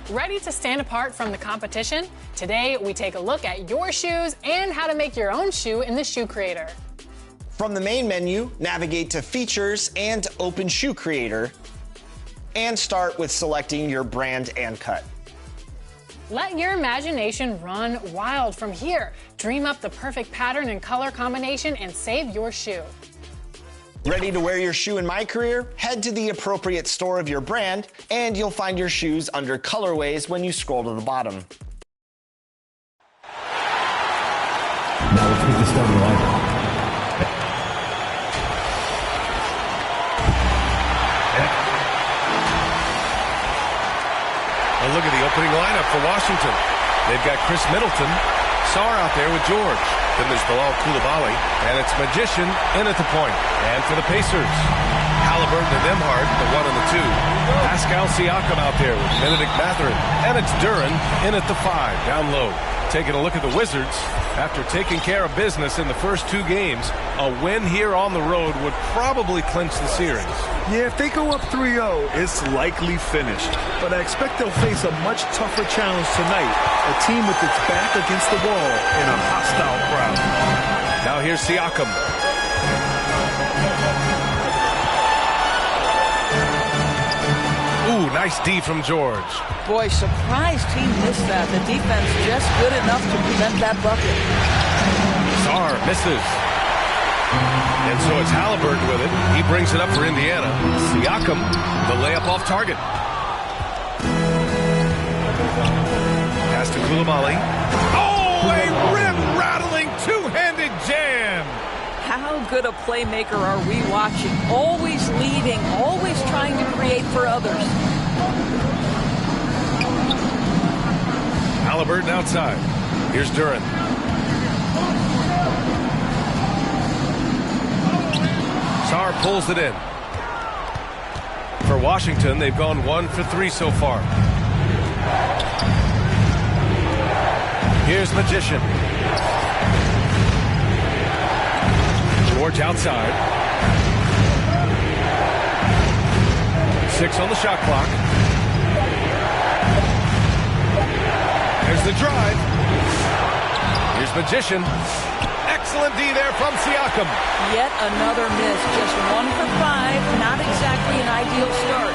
Ready to stand apart from the competition? Today, we take a look at your shoes and how to make your own shoe in the Shoe Creator. From the main menu, navigate to Features and Open Shoe Creator, and start with selecting your brand and cut. Let your imagination run wild from here. Dream up the perfect pattern and color combination and save your shoe. Ready to wear your shoe in My Career? Head to the appropriate store of your brand, and you'll find your shoes under colorways when you scroll to the bottom. Now let's get the starting lineup. Well, look at the opening lineup for Washington. They've got Chris Middleton, Sarr out there with George. Then there's Bilal Coulibaly, and it's Magician in at the point. And for the Pacers, Halliburton and Nembhard, the 1 and the 2. Pascal Siakam out there with Benedict Mathurin. And it's Duren in at the 5, down low. Taking a look at the Wizards. After taking care of business in the first 2 games, a win here on the road would probably clinch the series. Yeah, if they go up 3-0, it's likely finished. But I expect they'll face a much tougher challenge tonight. A team with its back against the wall in a hostile crowd. Now here's Siakam. Ooh, nice D from George. Boy, surprised he missed that. The defense just good enough to prevent that bucket. Sarr misses. And so it's Halliburton with it. He brings it up for Indiana. Siakam, the layup off target. Pass to Coulibaly. Oh, a rim-rattling two-handed jam. How good a playmaker are we watching? Always leading, always trying to create for others. Halliburton outside. Here's Duren. Sarr pulls it in. For Washington, they've gone 1 for 3 so far. Here's Magician. George outside. 6 on the shot clock. There's the drive. Here's Magician. Excellent D there from Siakam. Yet another miss. Just 1 for 5. Not exactly an ideal start.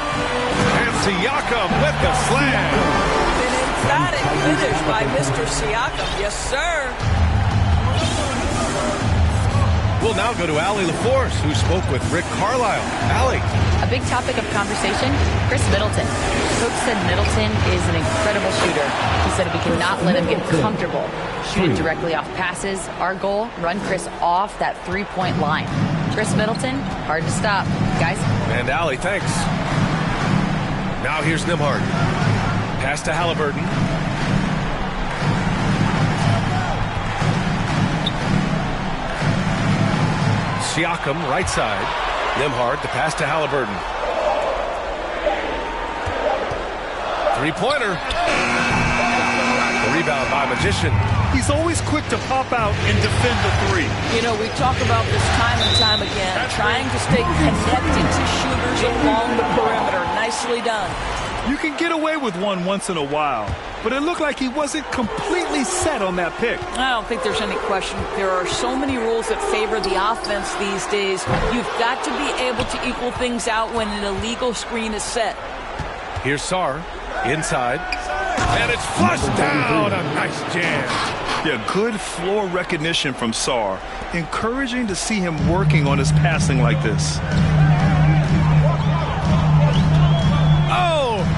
And Siakam with the slam. An emphatic finish by Mr. Siakam. Yes, sir. We'll now go to Allie LaForce, who spoke with Rick Carlisle. Allie. A big topic of conversation, Chris Middleton. Coach said Middleton is an incredible shooter. He said we cannot let him get comfortable shooting directly off passes. Our goal, run Chris off that three-point line. Chris Middleton, hard to stop. Guys. And Allie, thanks. Now here's Nembhard. Pass to Halliburton. Siakam, right side. Nembhard, the pass to Halliburton. Three-pointer. The rebound by Magician. He's always quick to pop out and defend the 3. You know, we talk about this time and time again, trying to stay connected to shooters along the perimeter. Nicely done. You can get away with one once in a while, but it looked like he wasn't completely set on that pick. I don't think there's any question. There are so many rules that favor the offense these days. You've got to be able to equal things out when an illegal screen is set. Here's Sarr, inside, and it's flushed down. A nice jam. Yeah, good floor recognition from Sarr. Encouraging to see him working on his passing like this.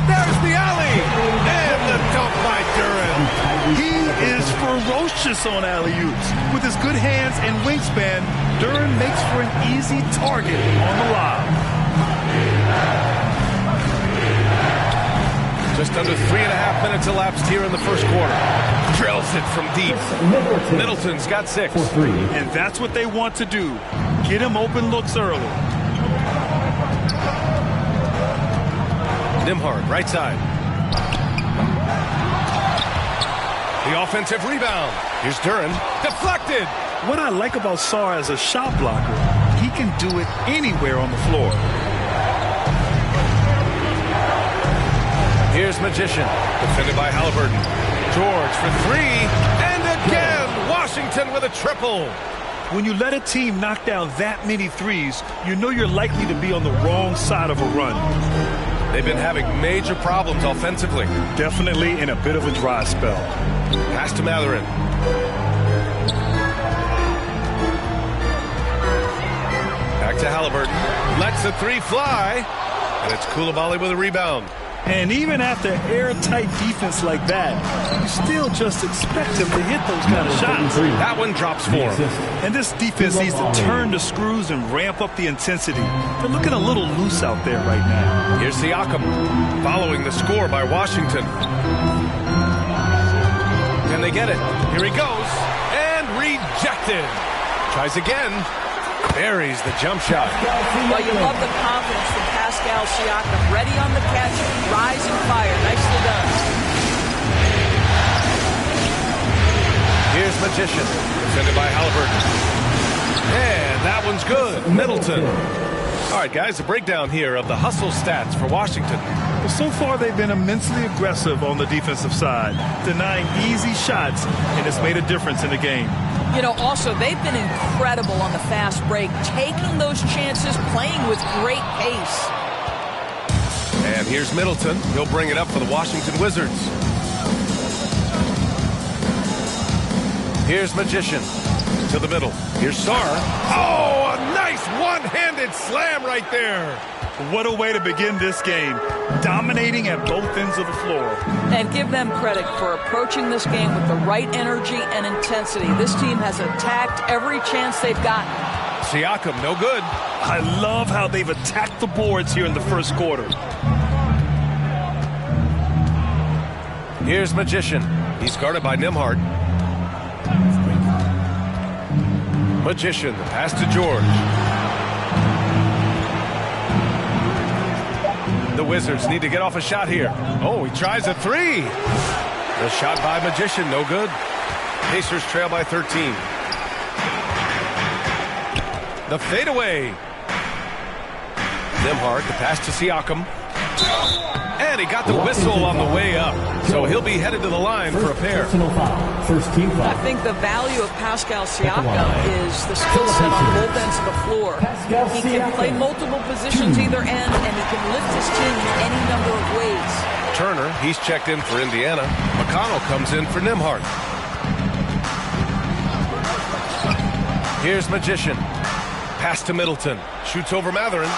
There's the alley, and the dunk by Duren. He is ferocious on alley-oops. With his good hands and wingspan, Duren makes for an easy target on the lob. Just under 3.5 minutes elapsed here in the first quarter. Drills it from deep. Middleton's got 6. And that's what they want to do. Get him open looks early. Nembhard, right side. The offensive rebound. Here's Duren. Deflected. What I like about Sarr as a shot blocker, he can do it anywhere on the floor. Here's Magician, defended by Halliburton. George for three, and again, Washington with a triple. When you let a team knock down that many threes, you know you're likely to be on the wrong side of a run. They've been having major problems offensively. Definitely in a bit of a dry spell. Pass to Matherin. Back to Halliburton. Lets the three fly. And it's Coulibaly with a rebound. And even after airtight defense like that, you still just expect him to hit those kind of shots. That one drops for him. And this defense needs to turn the screws and ramp up the intensity. They're looking a little loose out there right now. Here's Siakam, following the score by Washington. Can they get it? Here he goes, and rejected. Tries again, buries the jump shot. Well, you love the confidence from Pascal Siakam. Ready on the catch, rising fire. Nicely done. Here's Magician, defended by Halliburton. And that one's good. Middleton. All right, guys, a breakdown here of the hustle stats for Washington. But so far, they've been immensely aggressive on the defensive side, denying easy shots, and it's made a difference in the game. You know, also, they've been incredible on the fast break, taking those chances, playing with great pace. And here's Middleton. He'll bring it up for the Washington Wizards. Here's Magician to the middle. Here's Sarr. Oh, a nice one-handed slam right there. What a way to begin this game, dominating at both ends of the floor. And give them credit for approaching this game with the right energy and intensity. This team has attacked every chance they've gotten. Siakam, no good. I love how they've attacked the boards here in the first quarter. Here's Magician. He's guarded by Nembhard. Magician, the pass to George. The Wizards need to get off a shot here. Oh, he tries a three. The shot by Magician, no good. Pacers trail by 13. The fadeaway. Nembhard, the pass to Siakam. And he got the whistle on the way up. So he'll be headed to the line for a pair. I think the value of Pascal Siakam is the skill set on both ends of the floor. He can play multiple positions either end, and he can lift his team in any number of ways. Turner, he's checked in for Indiana. McConnell comes in for Nembhard. Here's Magician. Pass to Middleton. Shoots over Matherin.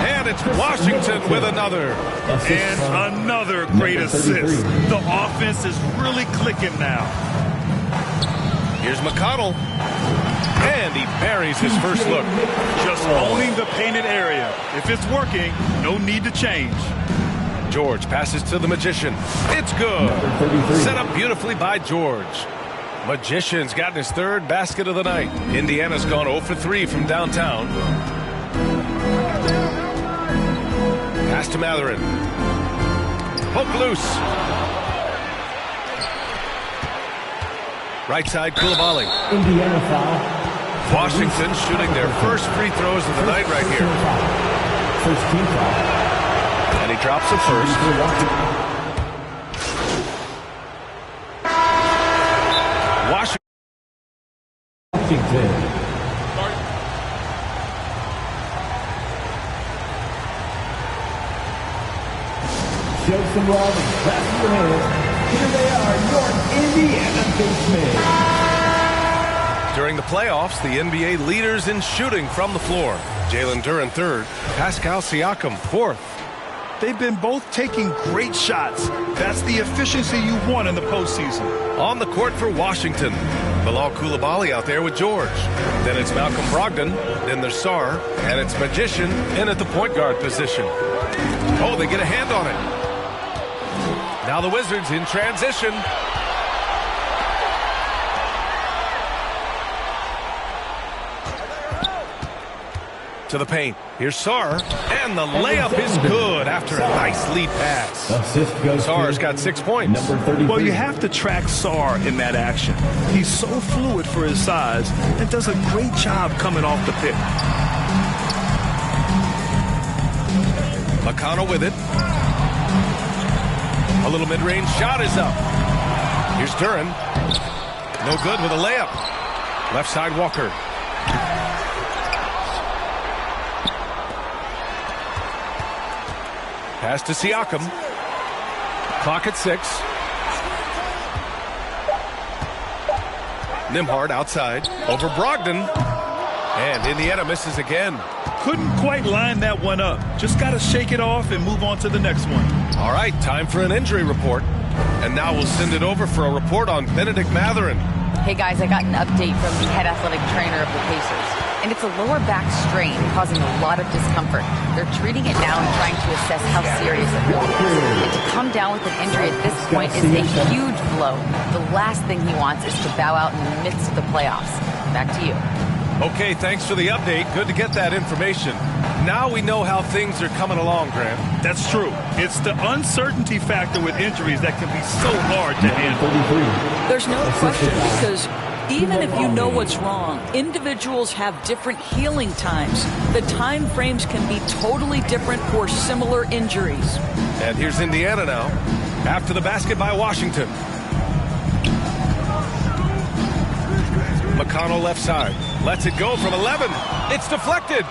And it's Washington with another. And another great assist. The offense is really clicking now. Here's McConnell. And he buries his first look. Just owning the painted area. If it's working, no need to change. George passes to the Magician. It's good. Set up beautifully by George. Magician's gotten his third basket of the night. Indiana's gone 0 for 3 from downtown. Pass to Matherin. Poke loose. Right side, Coulibaly. Indiana foul. Washington shooting their first free throws of the night right here. First team foul. And he drops the first. Show some love and clap your hands. Here they are, your Indiana basemen. During the playoffs, the NBA leaders in shooting from the floor. Jalen Duren third, Pascal Siakam fourth. They've been both taking great shots. That's the efficiency you want in the postseason. On the court for Washington, Bilal Coulibaly out there with George. Then it's Malcolm Brogdon. Then there's Sarr. And it's Magician in at the point guard position. Oh, they get a hand on it. Now the Wizards in transition. To the paint. Here's Sarr. And the layup is good after a nice lead pass. Sarr's got 6 points. Well, you have to track Sarr in that action. He's so fluid for his size and does a great job coming off the pick. McConnell with it. A little mid-range shot is up. Here's Duran. No good with a layup. Left side Walker. Pass to Siakam. Clock at 6. Nimhard outside. Over Brogdon. And Indiana misses again. Couldn't quite line that one up. Just got to shake it off and move on to the next one. All right, time for an injury report. And now we'll send it over for a report on Benedict Mathurin. Hey guys, I got an update from the head athletic trainer of the Pacers. And it's a lower back strain causing a lot of discomfort. They're treating it now and trying to assess how serious it really is. And to come down with an injury at this point is a huge blow. The last thing he wants is to bow out in the midst of the playoffs. Back to you. Okay, thanks for the update. Good to get that information. Now we know how things are coming along, Grant. That's true. It's the uncertainty factor with injuries that can be so hard to handle. There's no question, because even if you know what's wrong, individuals have different healing times. The time frames can be totally different for similar injuries. And here's Indiana now. After the basket by Washington. McConnell left side. Lets it go from 11. It's deflected.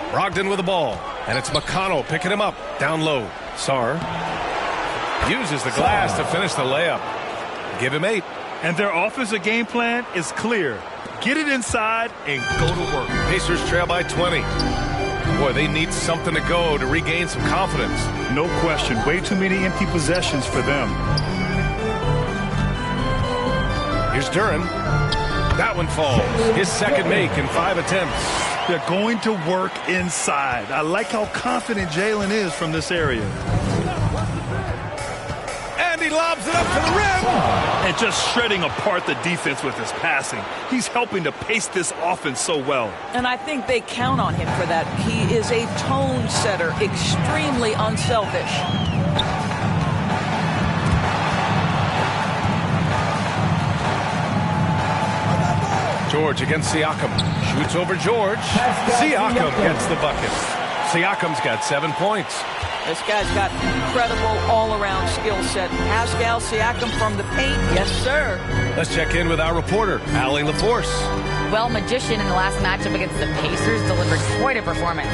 Brogdon with the ball. And it's McConnell picking him up. Down low. Sarr uses the glass to finish the layup. Give him 8. And their offensive game plan is clear. Get it inside and go to work. Pacers trail by 20. Boy, they need something to go to regain some confidence. No question. Way too many empty possessions for them. Here's Duran. That one falls. His second make in 5 attempts. They're going to work inside. I like how confident Jalen is from this area. And he lobs it up to the rim. And just shredding apart the defense with his passing. He's helping to pace this offense so well. And I think they count on him for that. He is a tone setter, extremely unselfish. George against Siakam. Shoots over George. Siakam gets the bucket. Siakam's got 7 points. This guy's got incredible all-around skill set. Pascal Siakam from the paint. Yes, sir. Let's check in with our reporter, Allie LaForce. Well, Magician in the last matchup against the Pacers delivered quite a performance.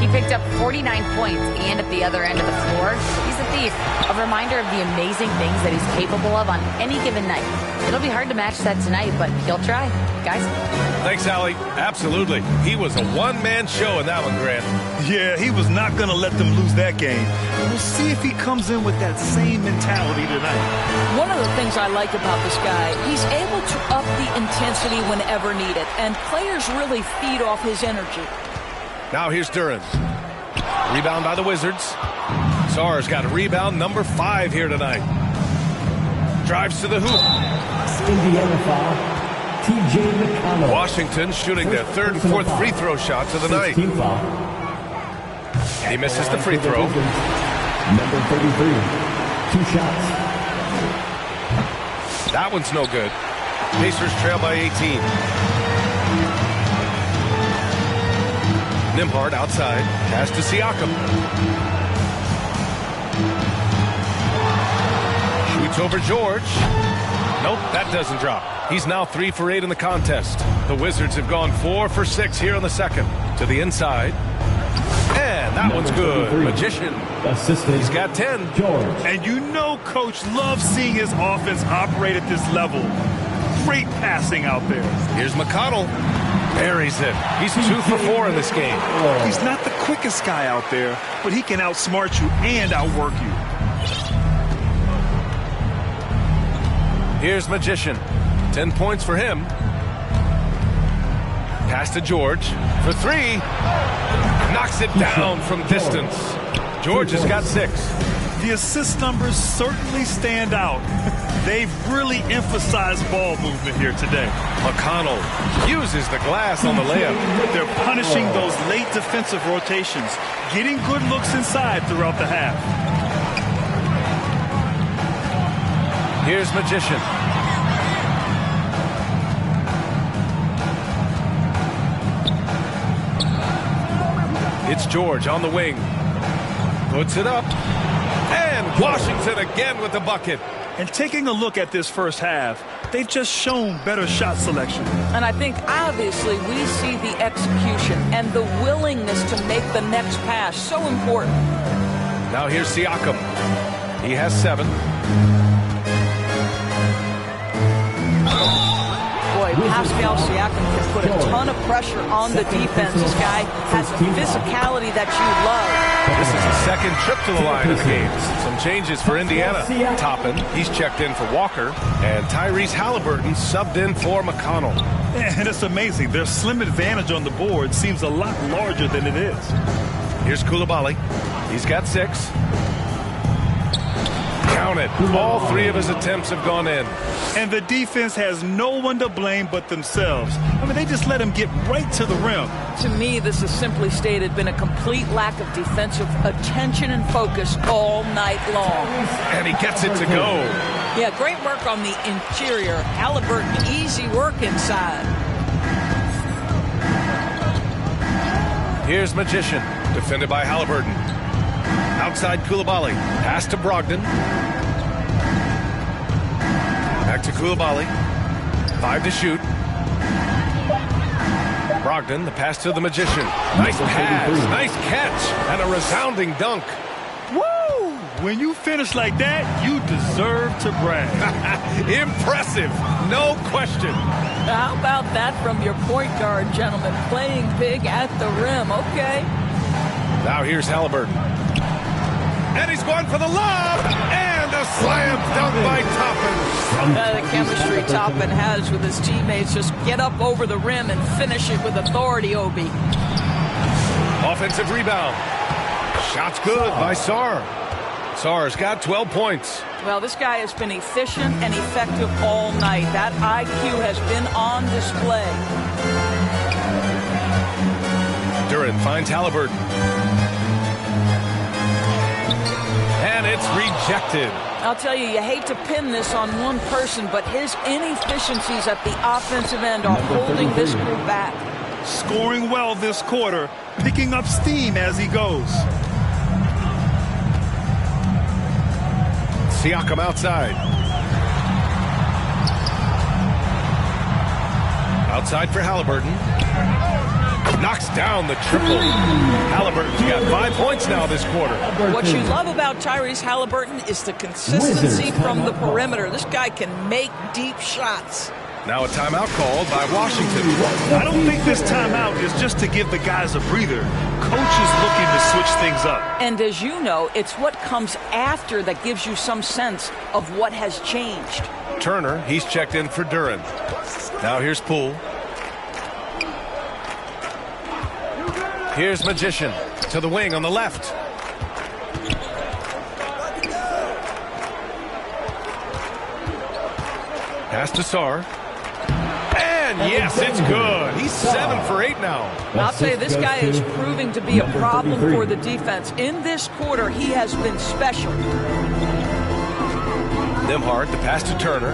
He picked up 49 points, and at the other end of the floor, he's a thief. A reminder of the amazing things that he's capable of on any given night. It'll be hard to match that tonight, but he'll try. Guys? Thanks, Allie. Absolutely. He was a one-man show in that one, Grant. Yeah, he was not going to let them lose that game. We'll see if he comes in with that same mentality tonight. One of the things I like about this guy, he's able to up the intensity whenever needed, and players really feed off his energy. Now here's Duran. Rebound by the Wizards. Sarr's got a rebound number 5 here tonight. Drives to the hoop. Indiana foul. TJ McConnell. Washington shooting their 3rd and 4th free throw shots of the night. He misses the free throw. Number 33. 2 shots. That one's no good. Pacers trail by 18. Nimhard outside. Pass to Siakam. Shoots over George. Nope, that doesn't drop. He's now 3 for 8 in the contest. The Wizards have gone 4 for 6 here in the second. To the inside. And that one's good. Magician. He's got 10. George. And you know Coach loves seeing his offense operate at this level. Great passing out there. Here's McConnell. Buries it. He's 2 for 4 in this game. He's not the quickest guy out there, but he can outsmart you and outwork you. Here's Magician. 10 points for him. Pass to George for 3. Knocks it down from distance. George has got 6. The assist numbers certainly stand out. They've really emphasized ball movement here today. McConnell uses the glass on the layup. They're punishing those late defensive rotations, getting good looks inside throughout the half. Here's Magician. It's George on the wing. Puts it up. And Washington again with the bucket. And taking a look at this first half, they've just shown better shot selection. And I think, obviously, we see the execution and the willingness to make the next pass so important. Now here's Siakam. He has 7. Boy, Pascal Siakam can put a ton of pressure on the defense. This guy has a physicality that you love. This is the second trip to the line of the game. Some changes for Indiana. Toppin, he's checked in for Walker. And Tyrese Halliburton subbed in for McConnell. And it's amazing. Their slim advantage on the board seems a lot larger than it is. Here's Koulibaly. He's got 6. Count it. All 3 of his attempts have gone in. And the defense has no one to blame but themselves. I mean, they just let him get right to the rim. To me, this is simply stated been a complete lack of defensive attention and focus all night long. And he gets it to go. Yeah, great work on the interior. Halliburton, easy work inside. Here's Magician, defended by Halliburton. Outside Koulibaly, pass to Brogdon. Back to Koulibaly. 5 to shoot. Brogdon, the pass to the Magician. Nice pass, nice catch, and a resounding dunk. Woo! When you finish like that, you deserve to brag. Impressive, no question. How about that from your point guard, gentlemen? Playing big at the rim, okay. Now here's Halliburton. And he's going for the lob, and a slam dunk by Toppin. The chemistry Toppin has with his teammates. Just get up over the rim and finish it with authority, Obi. Offensive rebound. Shot's good by Sarr. Sarr's got 12 points. Well, this guy has been efficient and effective all night. That IQ has been on display. Duran finds Halliburton. And it's rejected. I'll tell you, you hate to pin this on one person, but his inefficiencies at the offensive end are holding this group back. Scoring well this quarter, picking up steam as he goes. Siakam outside. Outside for Halliburton. Knocks down the triple. Halliburton's got 5 points now this quarter. What you love about Tyrese Halliburton is the consistency from the perimeter. This guy can make deep shots. Now a timeout called by Washington. I don't think this timeout is just to give the guys a breather. Coach is looking to switch things up. And as you know, it's what comes after that gives you some sense of what has changed. Turner, he's checked in for Duran. Now here's Poole. Here's Magician to the wing on the left. Pass to Sarr. And yes, it's good. He's 7 for 8 now. I'll tell you, this guy is proving to be a problem for the defense. In this quarter, he has been special. Nembhard, the pass to Turner.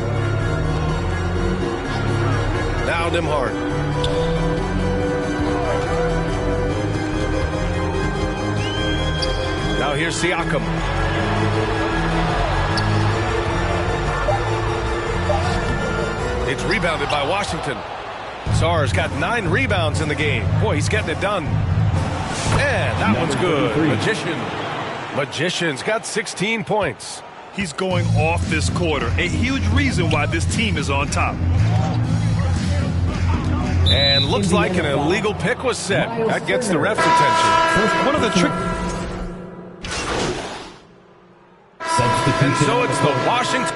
Now Nembhard. Now here's Siakam. It's rebounded by Washington. Sarr's got 9 rebounds in the game. Boy, he's getting it done. And that one's good. Magician's got 16 points. He's going off this quarter. A huge reason why this team is on top. And looks like an illegal pick was set. That gets the ref's attention. One of the trick. And so it's the Washington.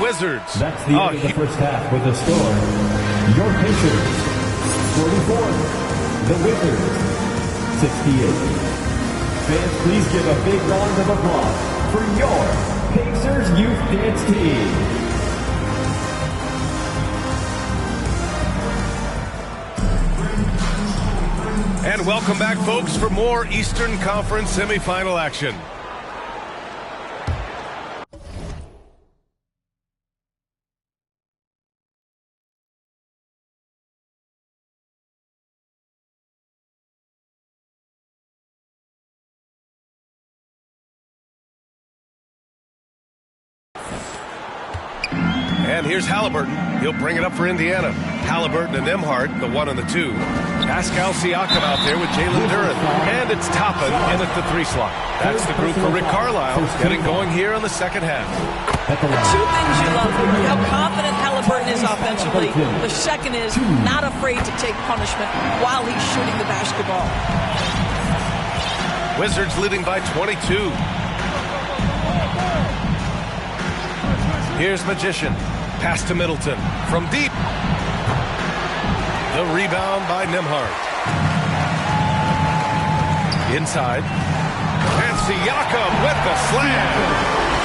Wizards. That's the end of the first half with the score. Your Pacers, 44. The Wizards, 68. Fans, please give a big round of applause for your Pacers Youth Dance Team. And welcome back, folks, for more Eastern Conference semifinal action. And here's Halliburton. He'll bring it up for Indiana. Halliburton and Nembhard, the 1 and the 2. Pascal Siakam out there with Jalen Duren. And it's Toppin in at the 3 slot. That's the group for Rick Carlisle, getting going here in the second half. The two things you love here, how confident Halliburton is offensively. The second is not afraid to take punishment while he's shooting the basketball. Wizards leading by 22. Here's Magician. Pass to Middleton from deep. The rebound by Nembhard. Inside. And Siakam with the slam.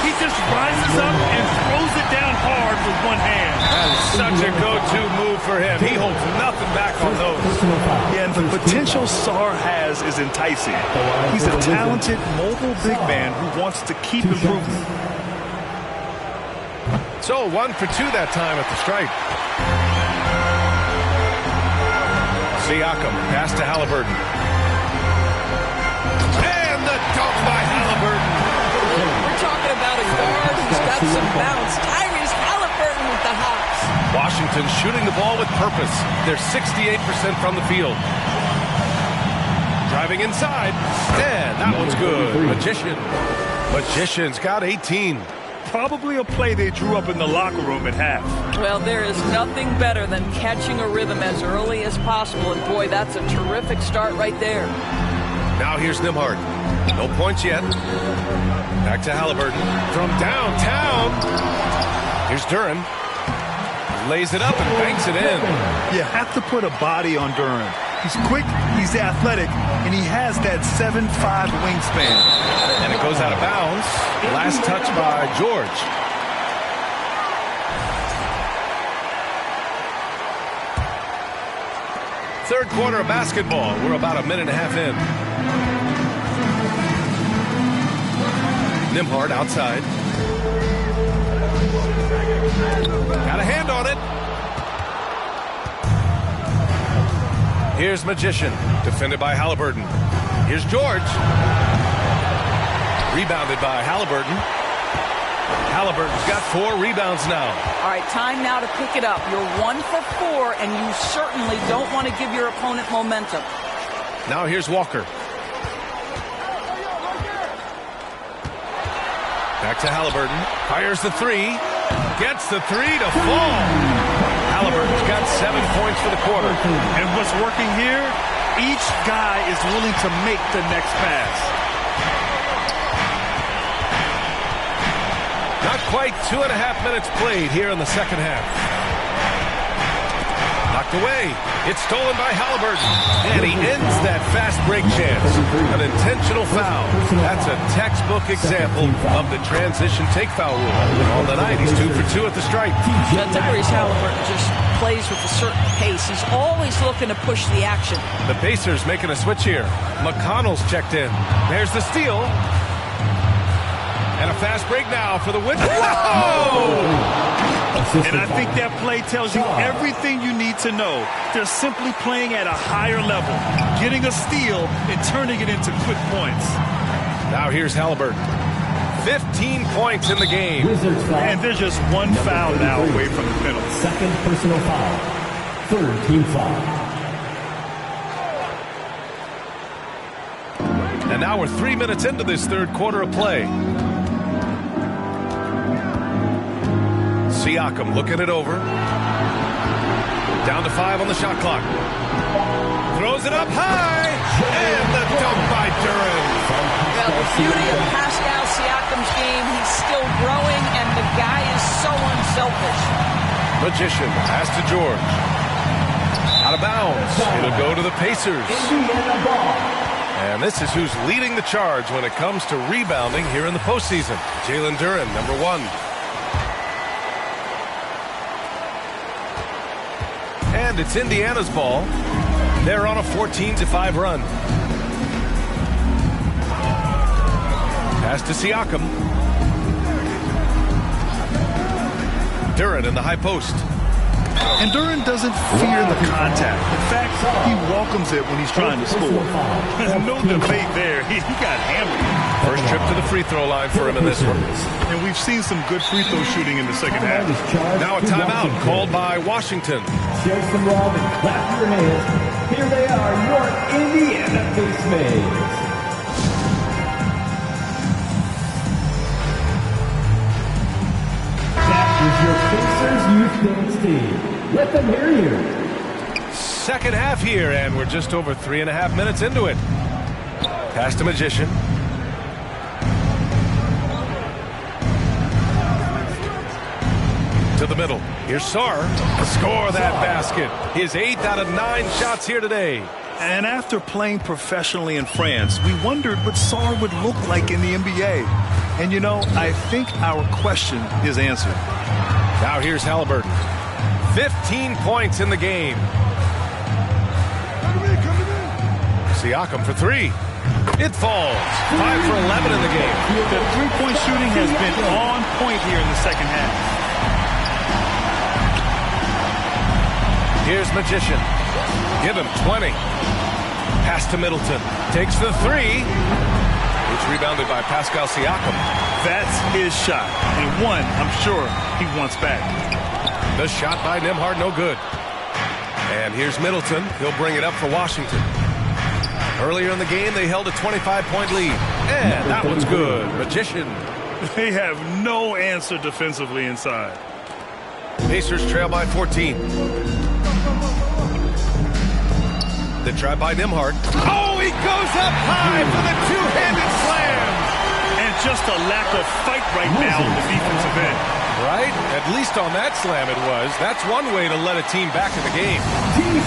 He just rises up and throws it down hard with one hand. That is such a go-to move for him. He holds nothing back on those. Yeah, and the potential Sarr has is enticing. He's a talented, mobile big man who wants to keep improving. So 1 for 2 that time at the stripe. Siakam, pass to Halliburton. And the dunk by Halliburton. We're talking about a guard who's got some bounce. Tyrese Halliburton with the hops. Washington shooting the ball with purpose. They're 68% from the field. Driving inside. And that one's good. Magician's got 18. Probably a play they drew up in the locker room at half. Well, there is nothing better than catching a rhythm as early as possible. And boy, that's a terrific start right there. Now here's Nembhard. No points yet. Back to Halliburton. From downtown. Here's Duren. Lays it up and banks it in. You have to put a body on Duren. He's quick, he's athletic, and he has that 7'5" wingspan. And it goes out of bounds. Last touch by George. Third quarter of basketball. We're about a minute and a half in. Nembhard outside. Got a hand on it. Here's Magician, defended by Halliburton. Here's George. Rebounded by Halliburton. Halliburton's got 4 rebounds now. All right, time now to pick it up. You're 1 for 4, and you certainly don't want to give your opponent momentum. Now here's Walker. Back to Halliburton. Fires the 3. Gets the 3 to fall. Halliburton's got 7 points for the quarter. And what's working here, each guy is willing to make the next pass. Not quite 2.5 minutes played here in the second half. Knocked away. It's stolen by Halliburton. And he ends that fast break chance. An intentional foul. That's a textbook example of the transition take foul rule. On the night, he's 2 for 2 at the stripe. Tyrese Halliburton just plays with a certain pace. He's always looking to push the action. The Pacers making a switch here. McConnell's checked in. There's the steal. And a fast break now for the win. And I think that play tells you everything you need to know. They're simply playing at a higher level, getting a steal and turning it into quick points. Now here's Halliburton. 15 points in the game. And they're just 1 foul now away from the penalty. Second personal foul. Third team foul. And now we're 3 minutes into this third quarter of play. Siakam looking it over. Down to 5 on the shot clock. Throws it up high. And the dunk by Duren. Well, the beauty of Pascal Siakam's game, he's still growing, and the guy is so unselfish. Magician. Pass to George. Out of bounds. It'll go to the Pacers. And this is who's leading the charge when it comes to rebounding here in the postseason. Jalen Duren, number 1. And it's Indiana's ball. They're on a 14-5 run. Pass to Siakam. Duren in the high post. And Duren doesn't fear the contact. In fact, he welcomes it when he's trying to score. No debate there. He got hammered. First trip to the free throw line for him in this one. And we've seen some good free throw shooting in the second half. Now a timeout called by Washington. Shake them well and clap your hands. Here they are, your Indiana Pacers. Your Pacers Youth Dance Team. Let them hear you. Second half here, and we're just over 3.5 minutes into it. Pass to Magician. To the middle. Here's Sarr to score that basket. His 8th out of 9 shots here today. And after playing professionally in France, we wondered what Sarr would look like in the NBA. And you know, I think our question is answered. Now here's Halliburton. 15 points in the game. Siakam for 3. It falls. 5 for 11 in the game. The three-point shooting has been on point here in the second half. Here's Magician. Give him 20. Pass to Middleton. Takes the 3. It's rebounded by Pascal Siakam. That's his shot. And one, I'm sure, he wants back. The shot by Nembhard, no good. And here's Middleton. He'll bring it up for Washington. Earlier in the game, they held a 25-point lead. And that one's good. Magician. They have no answer defensively inside. Pacers trail by 14. The try by Nembhard. Oh, he goes up high for the two-handed slam. And just a lack of fight right now on the defensive end. Right? At least on that slam it was. That's one way to let a team back in the game.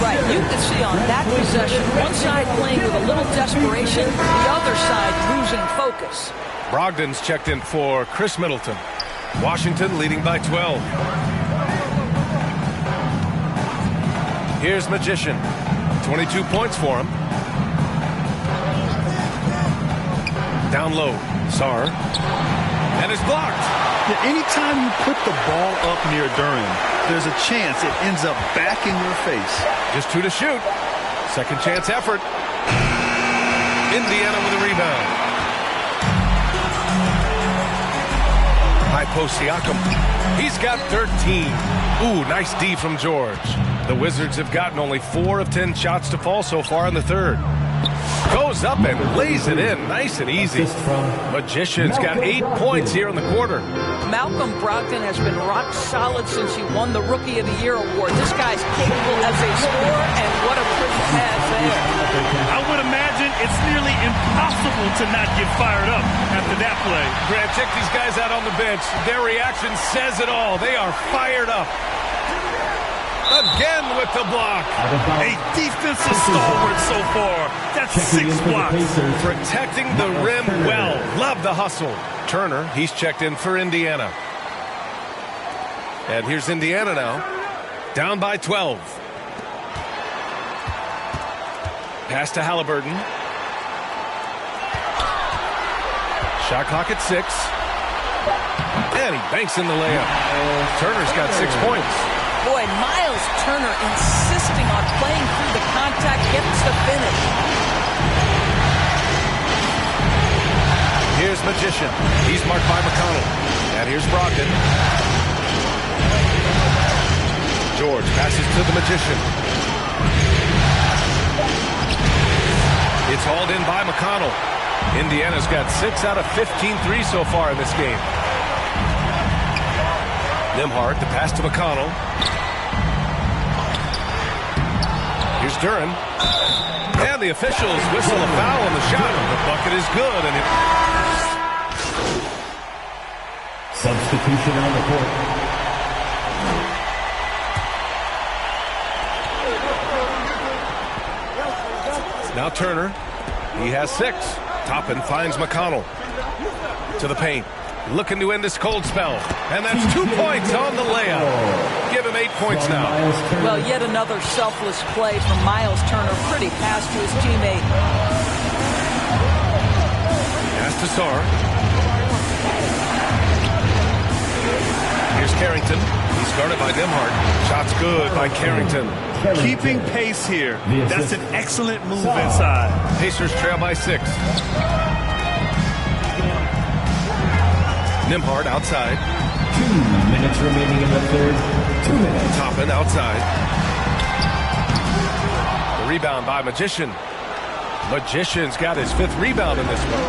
Right. You can see on that possession, one side playing with a little desperation, the other side losing focus. Brogdon's checked in for Chris Middleton. Washington leading by 12. Here's Magician. 22 points for him. Down low. Sarr. And it's blocked. Yeah, anytime you put the ball up near Duren, there's a chance it ends up back in your face. Just 2 to shoot. Second chance effort. Indiana with a rebound. High post Siakam. He's got 13. Ooh, nice D from George. The Wizards have gotten only 4 of 10 shots to fall so far in the third. Goes up and lays it in, nice and easy. Magician's got 8 points here in the quarter. Malcolm Brogdon has been rock solid since he won the Rookie of the Year award. This guy's capable as a scorer, and what a pretty pass there. I would imagine it's nearly impossible to not get fired up after that play. Grant, check these guys out on the bench. Their reaction says it all. They are fired up. Again with the block. A defensive stalwart so far. That's 6 blocks. Protecting the rim well. Love the hustle. Turner, he's checked in for Indiana. And here's Indiana now. Down by 12. Pass to Halliburton. Shot clock at 6. And he banks in the layup. Turner's got 6 points. Boy, Miles Turner insisting on playing through the contact, gets the finish. Here's Magician. He's marked by McConnell. And here's Brogdon. George passes to the Magician. It's hauled in by McConnell. Indiana's got 6 out of 15 threes so far in this game. Nembhard, the pass to McConnell. Here's Duren. And the officials whistle a foul on the shot. The bucket is good. And substitution on the court. Now Turner. He has 6. Toppin finds McConnell. To the paint. Looking to end this cold spell. And that's 2 points on the layup. Give him 8 points now. Well, yet another selfless play from Miles Turner. Pretty pass to his teammate. Pass to Sar. Here's Carrington. He's guarded by Nimhart. Shot's good by Carrington. Keeping pace here. That's an excellent move inside. Pacers trail by 6. Nimhart outside. 2 minutes remaining in the third. 2 minutes. Toppin outside. The rebound by Magician. Magician's got his 5th rebound in this one.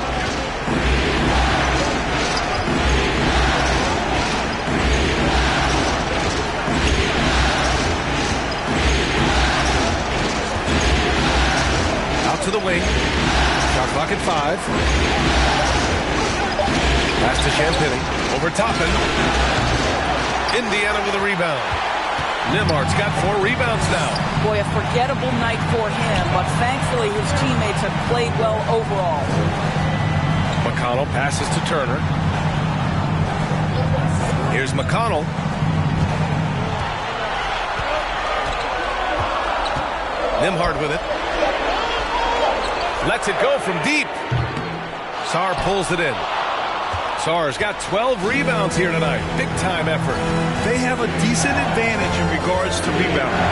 To the wing. Shot clock at 5. Pass to Champagny. Over Toppin. Indiana with a rebound. Nimhart's got 4 rebounds now. Boy, a forgettable night for him, but thankfully his teammates have played well overall. McConnell passes to Turner. Here's McConnell. Nimhart with it. Lets it go from deep. Sar pulls it in. Sar's got 12 rebounds here tonight. Big time effort. They have a decent advantage in regards to rebounding.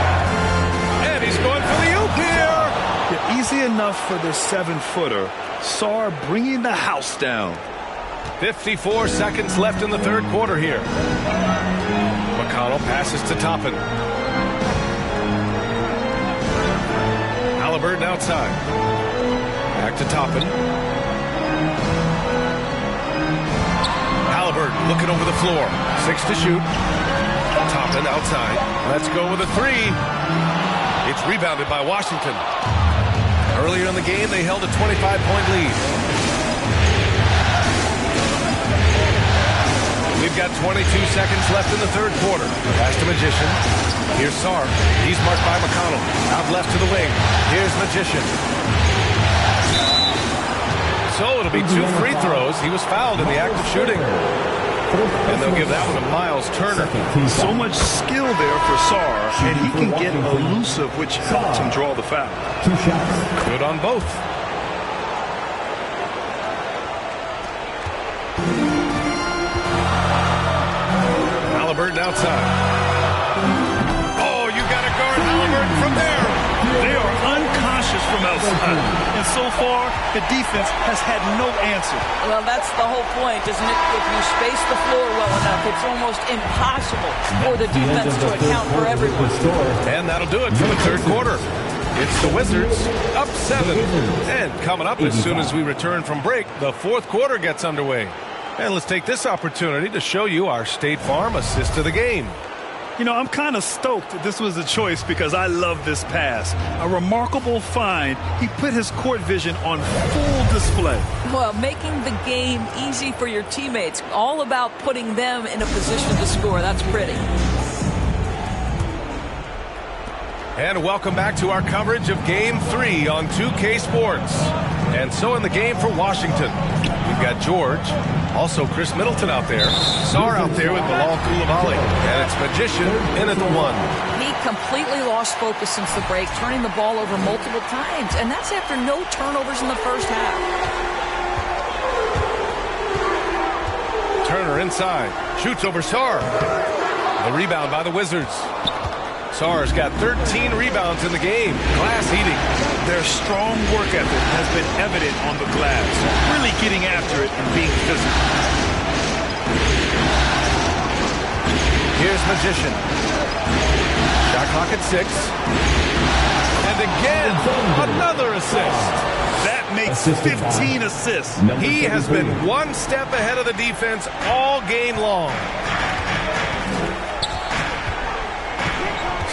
And he's going for the oop here. Yeah, easy enough for the 7-footer. Sar bringing the house down. 54 seconds left in the third quarter here. McConnell passes to Toppin. Halliburton outside. Back to Toppin. Halliburton looking over the floor. 6 to shoot. Toppin outside. Let's go with a 3. It's rebounded by Washington. Earlier in the game, they held a 25-point lead. We've got 22 seconds left in the third quarter. Pass to Magician. Here's Sar. He's marked by McConnell. Out left to the wing. Here's Magician. So it'll be 2 free throws. He was fouled in the act of shooting. And they'll give that one to Miles Turner. So much skill there for Sar, and he can get elusive, which helps him draw the foul. 2 shots. Good on both. Halliburton outside. Oh, you got to guard Halliburton from there. They are unconscious from outside. And so far, the defense has had no answer. Well, that's the whole point, isn't it? If you space the floor well enough, it's almost impossible for the defense to account for everyone. And that'll do it for the third quarter. It's the Wizards up 7. And coming up as soon as we return from break, the fourth quarter gets underway. And let's take this opportunity to show you our State Farm assist to the game. You know, I'm kind of stoked that this was a choice because I love this pass. A remarkable find. He put his court vision on full display. Well, making the game easy for your teammates. All about putting them in a position to score. That's pretty. And welcome back to our coverage of Game 3 on 2K Sports. And so in the game for Washington, we've got George, also Chris Middleton out there, Sar out there with Bilal Coulibaly, and it's Magician in at the 1. He completely lost focus since the break, turning the ball over multiple times, and that's after no turnovers in the first half. Turner inside, shoots over Sar. The rebound by the Wizards. Sar's got 13 rebounds in the game. Glass eating. Their strong work ethic has been evident on the glass. Really getting after it and being physical. Here's Magician. Shot clock at 6. And again, another assist. That makes 15 assists. He has been one step ahead of the defense all game long.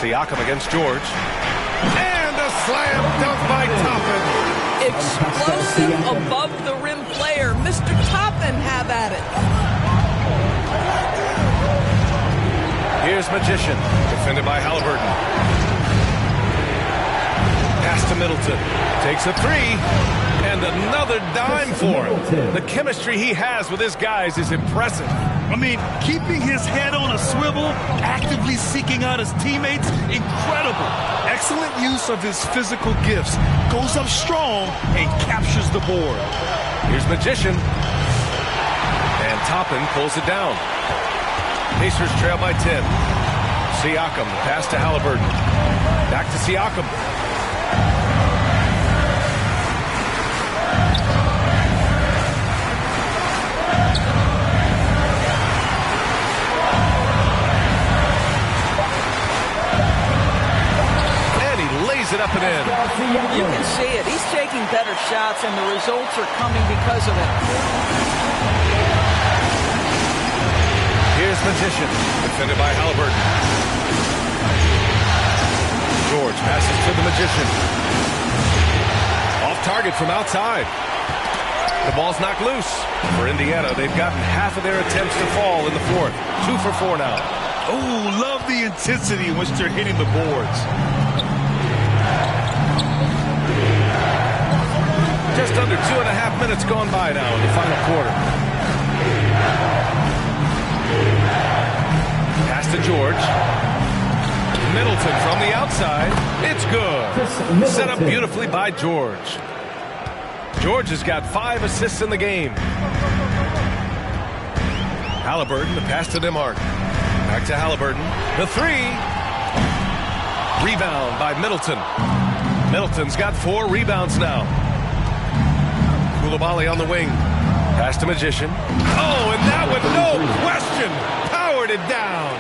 Siakam against George. And a slam dunk by Toppin. Explosive above the rim player. Mr. Toppin, have at it. Here's Magician, defended by Halliburton. Pass to Middleton. Takes a three. And another dime for him. The chemistry he has with his guys is impressive. I mean, keeping his head on a swivel, actively seeking out his teammates, incredible. Excellent use of his physical gifts. Goes up strong and captures the board. Here's Magician. And Toppin pulls it down. Pacers trail by 10. Siakam, pass to Halliburton. Back to Siakam. It up and in. You can see it. He's taking better shots, and the results are coming because of it. Here's Magician, defended by Halliburton. George passes to the Magician. Off target from outside. The ball's knocked loose. For Indiana, they've gotten half of their attempts to fall in the fourth. 2 for 4 now. Oh, love the intensity in which they're hitting the boards. Just under 2.5 minutes gone by now in the final quarter. Pass to George. Middleton from the outside. It's good. Set up beautifully by George. George has got 5 assists in the game. Halliburton, the pass to DeMarc. Back to Halliburton. The three. Rebound by Middleton. Middleton's got 4 rebounds now. Koulibaly on the wing. Pass to Magician. Oh, and that one, no question, powered it down.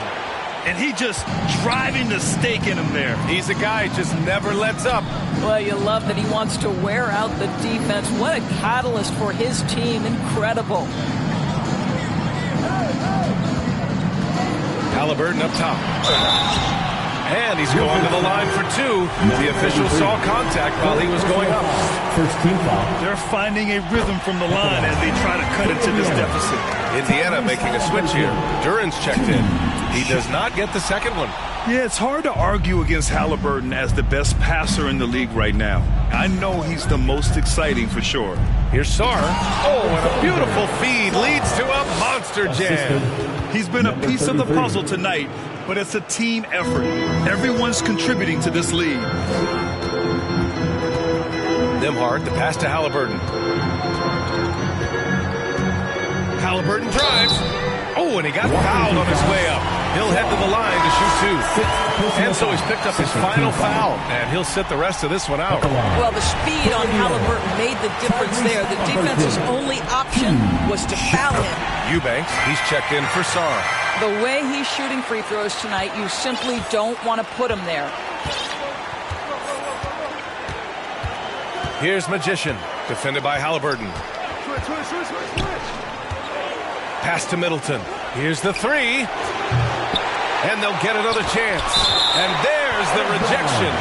And he just driving the stake in him there. He's a guy who just never lets up. Well, you love that he wants to wear out the defense. What a catalyst for his team. Incredible. Halliburton up top. And he's going to the line for 2. The official saw contact while he was going up. First team foul. They're finding a rhythm from the line as they try to cut into this deficit. Indiana making a switch here. Duran's checked in. He does not get the second one. Yeah, it's hard to argue against Halliburton as the best passer in the league right now. I know he's the most exciting for sure. Here's Sarr. Oh, and a beautiful feed leads to a monster jam. He's been a piece of the puzzle tonight, but it's a team effort. Everyone's contributing to this lead. Nembhard, the pass to Halliburton. Halliburton drives. Oh, and he got fouled on his way up. He'll head to the line to shoot 2. And so he's picked up his final foul, and he'll sit the rest of this one out. Well, the speed on Halliburton made the difference there. The defense's only option was to foul him. Eubanks, he's checked in for Sarr. The way he's shooting free throws tonight, you simply don't want to put him there. Here's Magician, defended by Halliburton. Pass to Middleton. Here's the three. And they'll get another chance. And there's the rejection.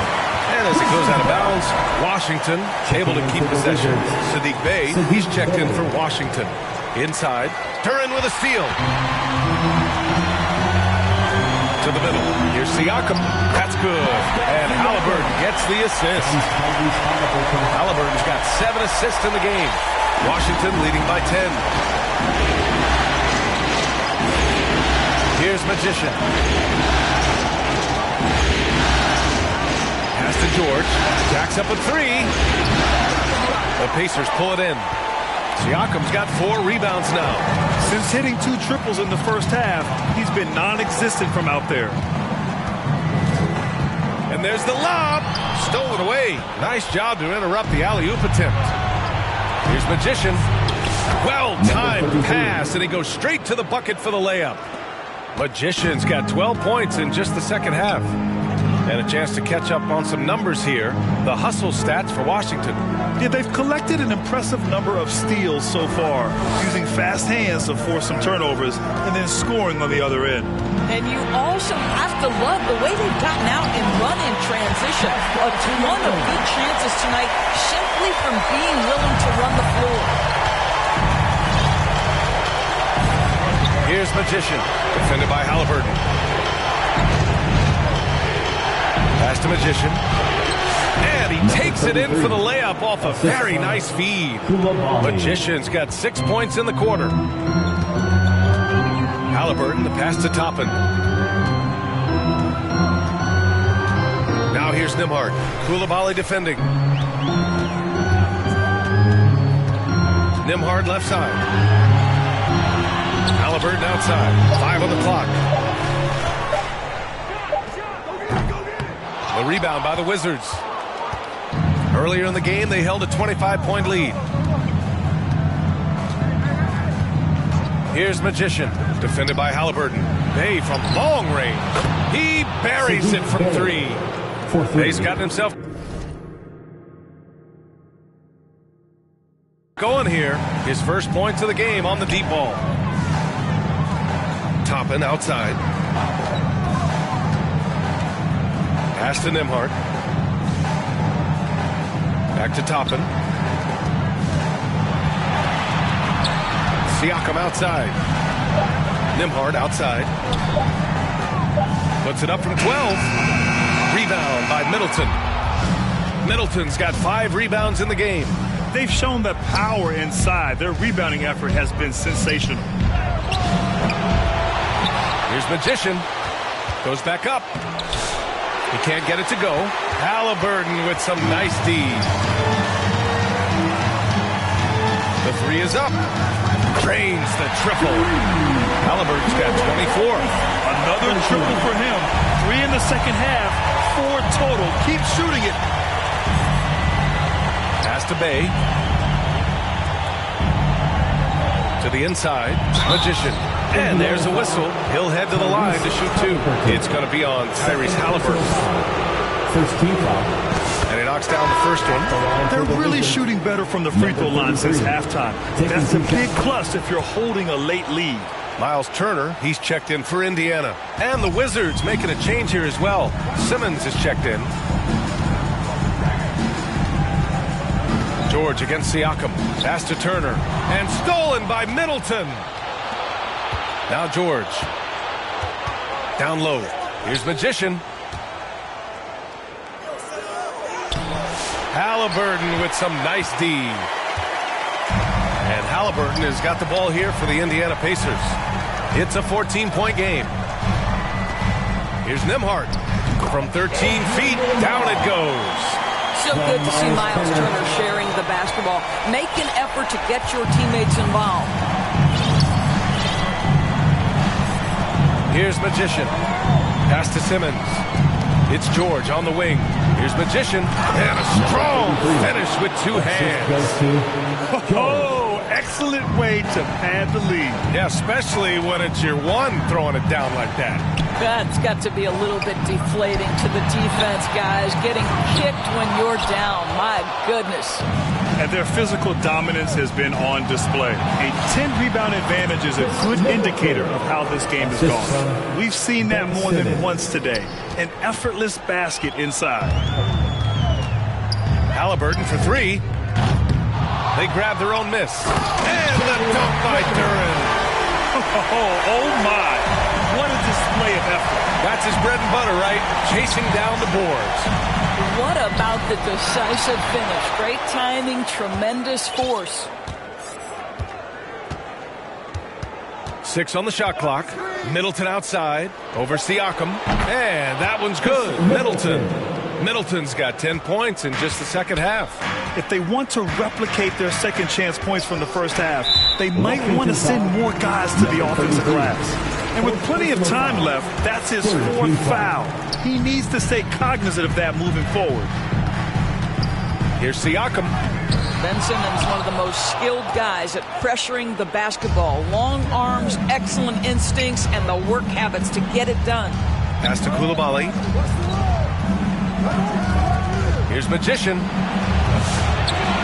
And as it goes out of bounds, Washington able to keep possession. Sadiq Bey, he's checked in for Washington. Inside, Duran with a steal. To the middle. Here's Siakam. That's good. And Halliburton gets the assist. Halliburton's got 7 assists in the game. Washington leading by 10. Here's Magician. Pass to George. Jacks up a 3. The Pacers pull it in. Siakam's got 4 rebounds now. Since hitting 2 triples in the first half, he's been non-existent from out there. And there's the lob. Stolen away. Nice job to interrupt the alley-oop attempt. Here's Magician. Well-timed pass, and he goes straight to the bucket for the layup. Magician's got 12 points in just the second half. And a chance to catch up on some numbers here. The hustle stats for Washington. Yeah, they've collected an impressive number of steals so far, using fast hands to force some turnovers and then scoring on the other end. And you also have to love the way they've gotten out and run in transition. A ton of good chances tonight simply from being willing to run the floor. Here's Magician, defended by Halliburton. Pass to Magician. And and he takes it in for the layup off a very nice feed. Magician's got 6 points in the quarter. Halliburton, the pass to Toppin. Now here's Nimhart. Koulibaly defending. Nimhart left side. Halliburton outside. 5 on the clock. The rebound by the Wizards. Earlier in the game, they held a 25-point lead. Here's Magician, defended by Halliburton. Bay from long range. He buries it from 3. Bay's gotten himself going here. His first points of the game on the deep ball. Toppin outside. Pass to Nimhart. Back to Toppin. Siakam outside. Nimhart outside. Puts it up from 12. Rebound by Middleton. Middleton's got 5 rebounds in the game. They've shown that power inside. Their rebounding effort has been sensational. Here's Magician. Goes back up. He can't get it to go. Halliburton with some nice D. The 3 is up. Drains the triple. Halliburton's got 24. Another triple for him. 3 in the second half. 4 total. Keep shooting it. Pass to Bay. To the inside. Magician. And there's a whistle. He'll head to the line to shoot 2. It's going to be on Tyrese Halliburton. First team foul. And he knocks down the first one. They're really shooting better from the free throw line since halftime. That's a big plus if you're holding a late lead. Miles Turner, he's checked in for Indiana. And the Wizards making a change here as well. Simmons is checked in. George against Siakam. Pass to Turner. And stolen by Middleton. Now George. Down low. Here's Magician. Halliburton with some nice D. And Halliburton has got the ball here for the Indiana Pacers. It's a 14-point game. Here's Nimhart. From 13 feet, down it goes. So good to see Miles Turner sharing the basketball. Make an effort to get your teammates involved. Here's Magician. Pass to Simmons. It's George on the wing. Here's Magician. And a strong finish with 2 hands. Oh, excellent way to pad the lead. Yeah, especially when it's your one throwing it down like that. That's got to be a little bit deflating to the defense, guys. Getting kicked when you're down. My goodness. And their physical dominance has been on display. A 10-rebound advantage is a good indicator of how this game has gone. We've seen that more than once today. An effortless basket inside. Halliburton for 3. They grab their own miss. And the dunk by Duran. Oh my. What a display of effort. That's his bread and butter, right? Chasing down the boards. What about the decisive finish? Great timing, tremendous force. 6 on the shot clock. Middleton outside. Over Siakam. And that one's good. Middleton's got 10 points in just the second half. If they want to replicate their second chance points from the first half, they might want to send more guys to the offensive glass. And with plenty of time left, that's his 4th foul. He needs to stay cognizant of that moving forward. Here's Siakam. Ben Simmons, one of the most skilled guys at pressuring the basketball. Long arms, excellent instincts, and the work habits to get it done. Pass to Koulibaly. Here's Magician.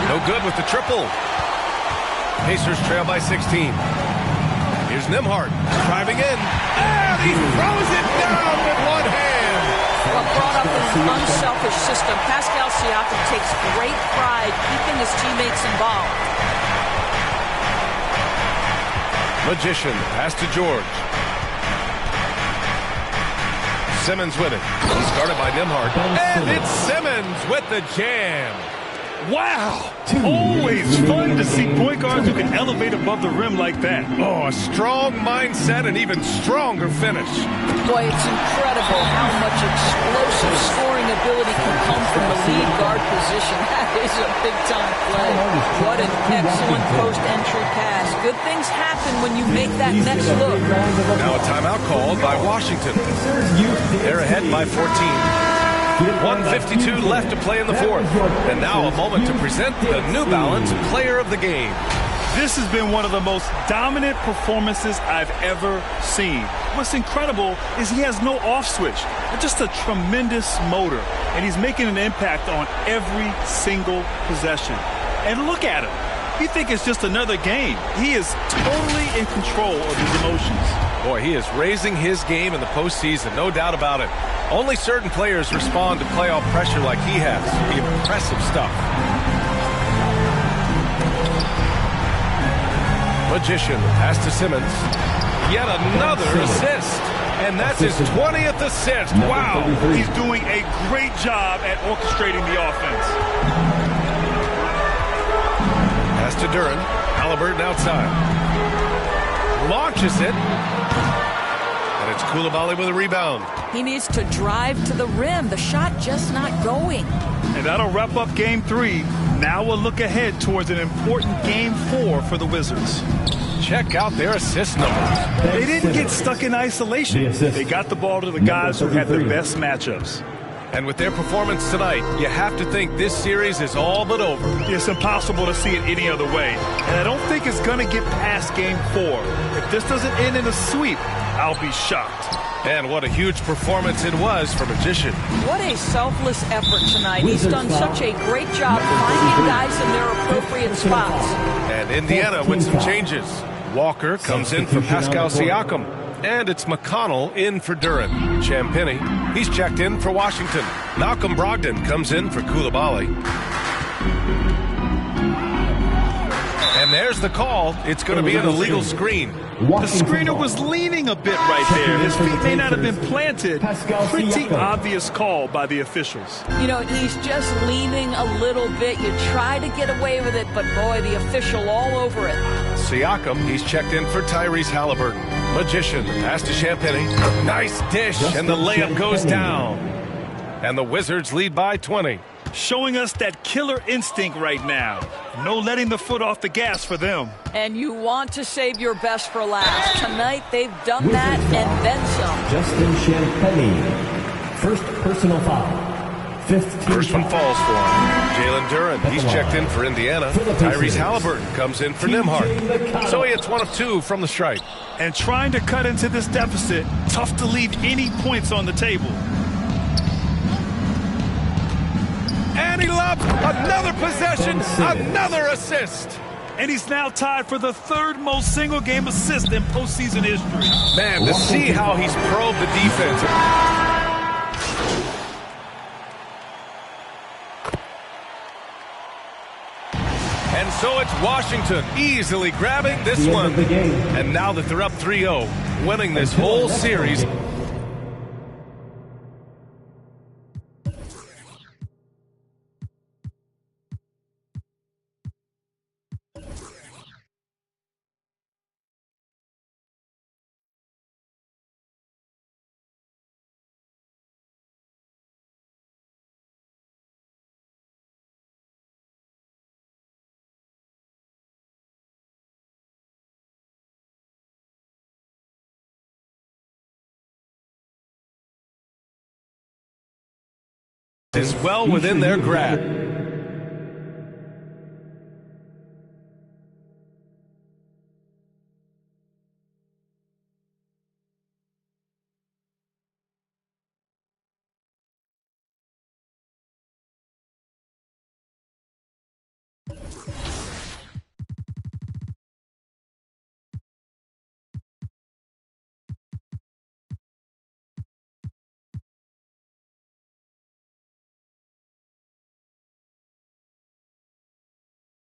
No good with the triple. Pacers trail by 16. Here's Nimhart driving in. And he throws it down with one hand. Well, brought up in an unselfish system, Pascal Siakam takes great pride keeping his teammates involved. Magician, pass to George. Simmons with it. He's guarded by Nimhart. And it's Simmons with the jam. Wow! Always fun to see point guards who can elevate above the rim like that. Oh, a strong mindset and even stronger finish. Boy, it's incredible how much explosive scoring ability can come from the lead guard position. That is a big-time play. What an excellent post-entry pass. Good things happen when you make that next look. Now a timeout called by Washington. They're ahead by 14. 1:52 left to play in the fourth. And now a moment to present the New Balance Player of the Game. This has been one of the most dominant performances I've ever seen. What's incredible is he has no off switch. Just a tremendous motor. And he's making an impact on every single possession. And look at him. You think it's just another game. He is totally in control of his emotions. Boy, he is raising his game in the postseason, no doubt about it. Only certain players respond to playoff pressure like he has. Impressive stuff. Magician pass to Simmons. Yet another assist. And that's his 20th assist. Wow. He's doing a great job at orchestrating the offense. Pass to Duran. Halliburton outside. Launches it. And it's Coulibaly with a rebound. He needs to drive to the rim. The shot just not going. And that'll wrap up Game 3. Now we'll look ahead towards an important Game 4 for the Wizards. Check out their assist numbers. They didn't get stuck in isolation. They got the ball to the guys who had the best matchups. And with their performance tonight, you have to think this series is all but over. It's impossible to see it any other way. And I don't think it's going to get past Game 4. If this doesn't end in a sweep, I'll be shocked. And what a huge performance it was for Magician. What a selfless effort tonight. He's done such a great job finding guys in their appropriate spots. And Indiana with some changes. Walker comes in for Pascal Siakam. And it's McConnell in for Duran. Champagny, he's checked in for Washington. Malcolm Brogdon comes in for Coulibaly. And there's the call. It's going to be an illegal screen. The screener was leaning a bit right there. His feet may not have been planted. Pretty obvious call by the officials. You know, he's just leaning a little bit. You try to get away with it, but boy, the official all over it. Siakam, he's checked in for Tyrese Halliburton. Magician, pass to Champagny. Nice dish, and the layup goes down. And the Wizards lead by 20. Showing us that killer instinct right now. No letting the foot off the gas for them. And you want to save your best for last. Tonight, they've done that and then some. Justin Champagny, first personal foul. First one falls for him. Jalen Duran, he's checked in for Indiana. Tyrese Halliburton comes in for Nimhart. So he hits one of two from the stripe. And trying to cut into this deficit, tough to leave any points on the table. And he loves another possession, another assist. And he's now tied for the third most single-game assist in postseason history. Man, to see how he's probed the defense. And so it's Washington easily grabbing this one. And now that they're up 3-0, winning this whole series. Is well within their grasp.